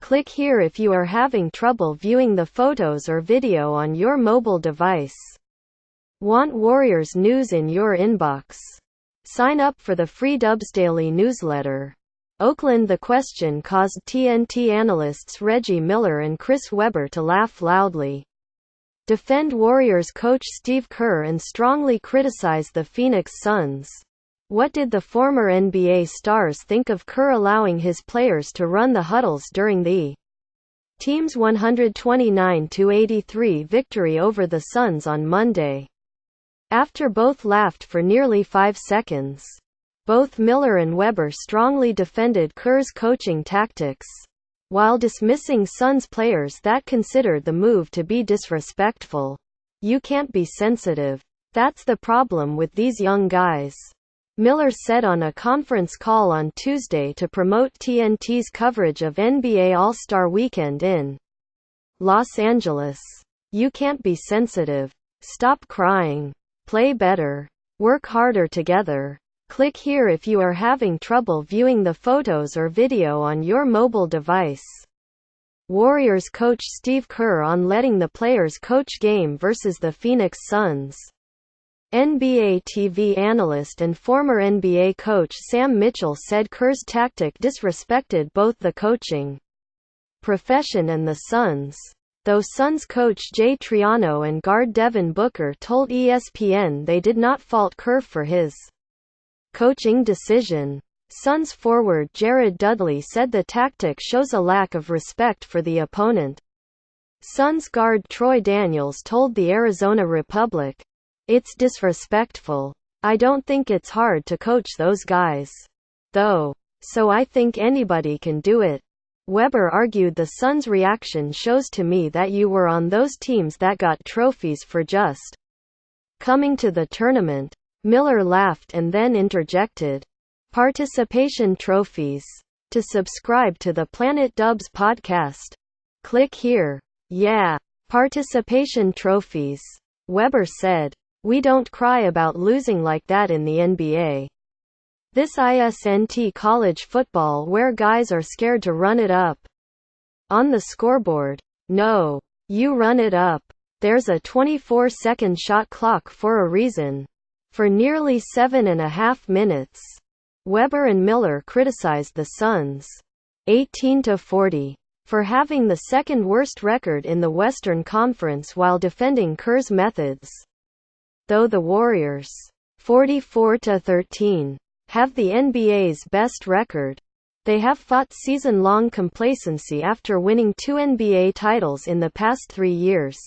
Click here if you are having trouble viewing the photos or video on your mobile device. Want Warriors news in your inbox? Sign up for the free Dubs Daily newsletter. Oakland. The question caused TNT analysts Reggie Miller and Chris Webber to laugh loudly, defend Warriors coach Steve Kerr, and strongly criticize the Phoenix Suns. What did the former NBA stars think of Kerr allowing his players to run the huddles during the team's 129-83 victory over the Suns on Monday? After both laughed for nearly 5 seconds, both Miller and Webber strongly defended Kerr's coaching tactics, while dismissing Suns players that considered the move to be disrespectful. "You can't be sensitive. That's the problem with these young guys," Miller said on a conference call on Tuesday to promote TNT's coverage of NBA All-Star Weekend in Los Angeles. "You can't be sensitive. Stop crying. Play better. Work harder together." Click here if you are having trouble viewing the photos or video on your mobile device. Warriors coach Steve Kerr on letting the players coach game versus the Phoenix Suns. NBA TV analyst and former NBA coach Sam Mitchell said Kerr's tactic disrespected both the coaching profession and the Suns, though Suns coach Jay Triano and guard Devin Booker told ESPN they did not fault Kerr for his coaching decision. Suns forward Jared Dudley said the tactic shows a lack of respect for the opponent. Suns guard Troy Daniels told the Arizona Republic, "It's disrespectful. I don't think it's hard to coach those guys, though. So I think anybody can do it." Webber argued the Suns' reaction shows to me that you were on those teams that got trophies for just coming to the tournament. Miller laughed and then interjected, "Participation trophies." To subscribe to the Planet Dubs podcast, click here. "Yeah, participation trophies," Webber said. "We don't cry about losing like that in the NBA. This isn't college football where guys are scared to run it up on the scoreboard. No, you run it up. There's a 24-second shot clock for a reason." For nearly 7.5 minutes, Webber and Miller criticized the Suns, 18-40, for having the second worst record in the Western Conference while defending Kerr's methods. Though the Warriors, 44-13, have the NBA's best record, they have fought season-long complacency after winning 2 NBA titles in the past 3 years.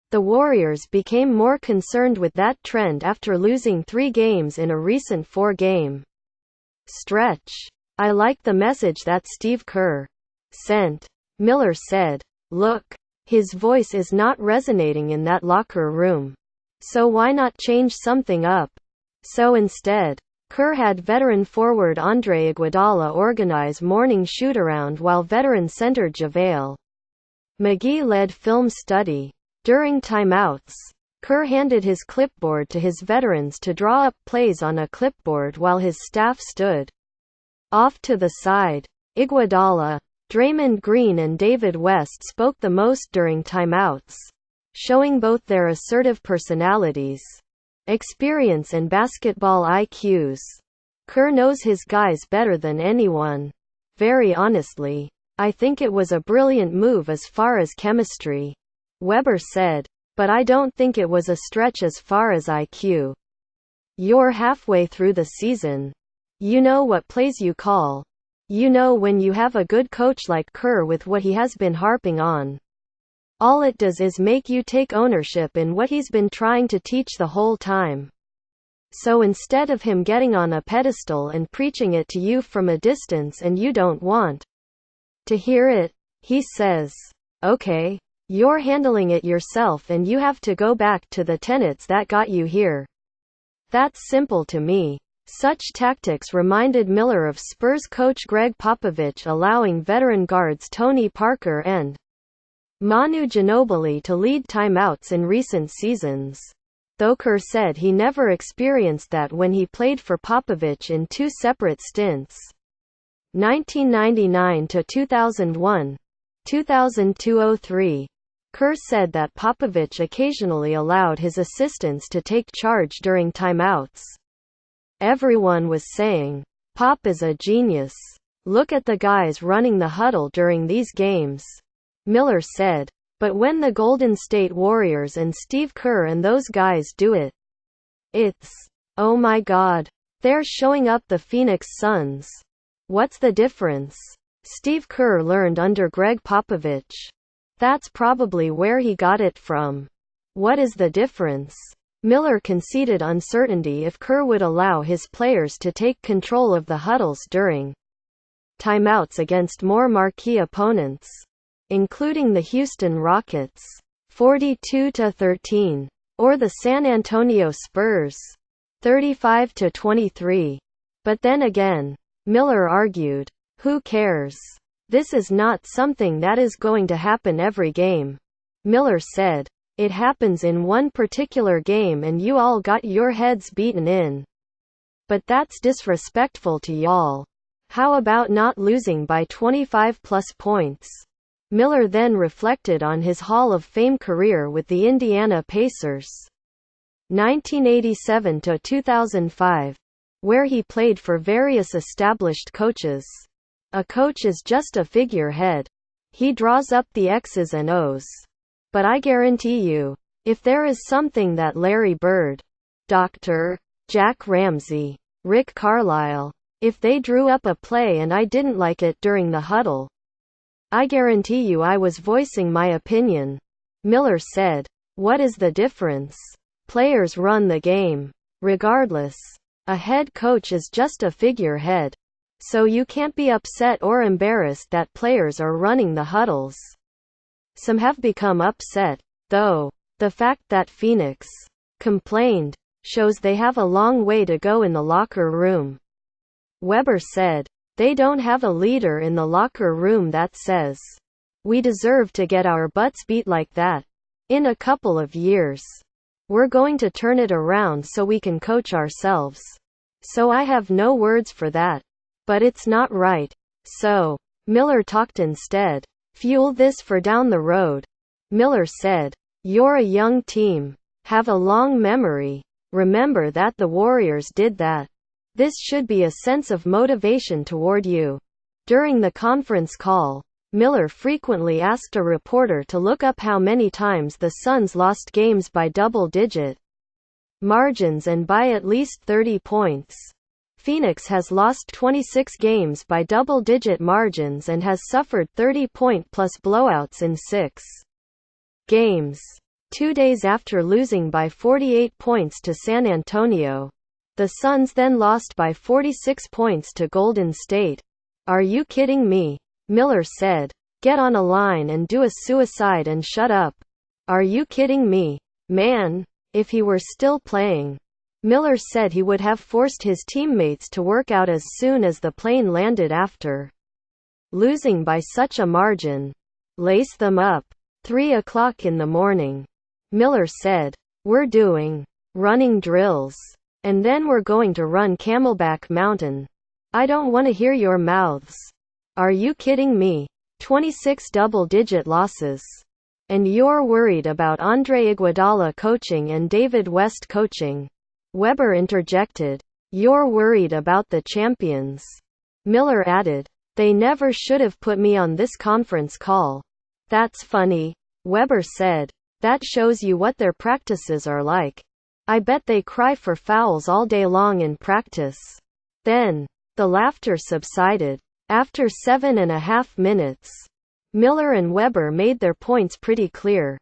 The Warriors became more concerned with that trend after losing 3 games in a recent 4-game stretch. "I like the message that Steve Kerr sent," Miller said. "Look, his voice is not resonating in that locker room. So why not change something up?" So instead, Kerr had veteran forward Andre Iguodala organize morning shoot-around while veteran center JaVale McGee led film study. During timeouts, Kerr handed his clipboard to his veterans to draw up plays on a clipboard while his staff stood off to the side. Iguodala, Draymond Green and David West spoke the most during timeouts, showing both their assertive personalities, experience and basketball IQs. Kerr knows his guys better than anyone. "Very honestly, I think it was a brilliant move as far as chemistry," Webber said, "but I don't think it was a stretch as far as IQ. You're halfway through the season. You know what plays you call. You know when you have a good coach like Kerr with what he has been harping on. All it does is make you take ownership in what he's been trying to teach the whole time. So instead of him getting on a pedestal and preaching it to you from a distance and you don't want to hear it, he says, okay, you're handling it yourself and you have to go back to the tenets that got you here. That's simple to me." Such tactics reminded Miller of Spurs coach Greg Popovich allowing veteran guards Tony Parker and Manu Ginobili to lead timeouts in recent seasons. though Kerr said he never experienced that when he played for Popovich in two separate stints. 1999 to 2001, 2002-03. Kerr said that Popovich occasionally allowed his assistants to take charge during timeouts. Everyone was saying, "Pop is a genius. Look at the guys running the huddle during these games." Miller said, "But when the Golden State Warriors and Steve Kerr and those guys do it, it's, oh my God. They're showing up the Phoenix Suns. What's the difference? Steve Kerr learned under Greg Popovich. That's probably where he got it from. What is the difference?" Miller conceded uncertainty if Kerr would allow his players to take control of the huddles during timeouts against more marquee opponents, including the Houston Rockets, 42-13, or the San Antonio Spurs, 35-23. But then again, Miller argued, who cares? This is not something that is going to happen every game. Miller said, it happens in one particular game and you all got your heads beaten in. But that's disrespectful to y'all. How about not losing by 25+ points? Miller then reflected on his Hall of Fame career with the Indiana Pacers, 1987-2005, where he played for various established coaches. A coach is just a figurehead. He draws up the X's and O's. But I guarantee you, if there is something that Larry Bird, Dr. Jack Ramsey, Rick Carlisle, if they drew up a play and I didn't like it during the huddle, I guarantee you I was voicing my opinion. Miller said, what is the difference? Players run the game. Regardless. A head coach is just a figurehead. So you can't be upset or embarrassed that players are running the huddles. Some have become upset, though. The fact that Phoenix complained shows they have a long way to go in the locker room. Weber said, they don't have a leader in the locker room that says, we deserve to get our butts beat like that. In a couple of years, we're going to turn it around so we can coach ourselves. So I have no words for that. But it's not right. So, Miller talked instead. Fuel this for down the road. Miller said, you're a young team. Have a long memory. Remember that the Warriors did that. This should be a sense of motivation toward you. During the conference call, Miller frequently asked a reporter to look up how many times the Suns lost games by double-digit margins and by at least 30 points. Phoenix has lost 26 games by double-digit margins and has suffered 30-point-plus blowouts in 6 games. 2 days after losing by 48 points to San Antonio, the Suns then lost by 46 points to Golden State. Are you kidding me? Miller said. Get on a line and do a suicide and shut up. Are you kidding me? Man, if he were still playing. Miller said he would have forced his teammates to work out as soon as the plane landed after losing by such a margin. Lace them up. 3 o'clock in the morning. Miller said, we're doing running drills. And then we're going to run Camelback Mountain. I don't want to hear your mouths. Are you kidding me? 26 double-digit losses. And you're worried about Andre Iguodala coaching and David West coaching. Weber interjected. You're worried about the champions. Miller added. They never should have put me on this conference call. That's funny. Weber said. That shows you what their practices are like. I bet they cry for fouls all day long in practice. Then, the laughter subsided. After 7.5 minutes, Miller and Weber made their points pretty clear.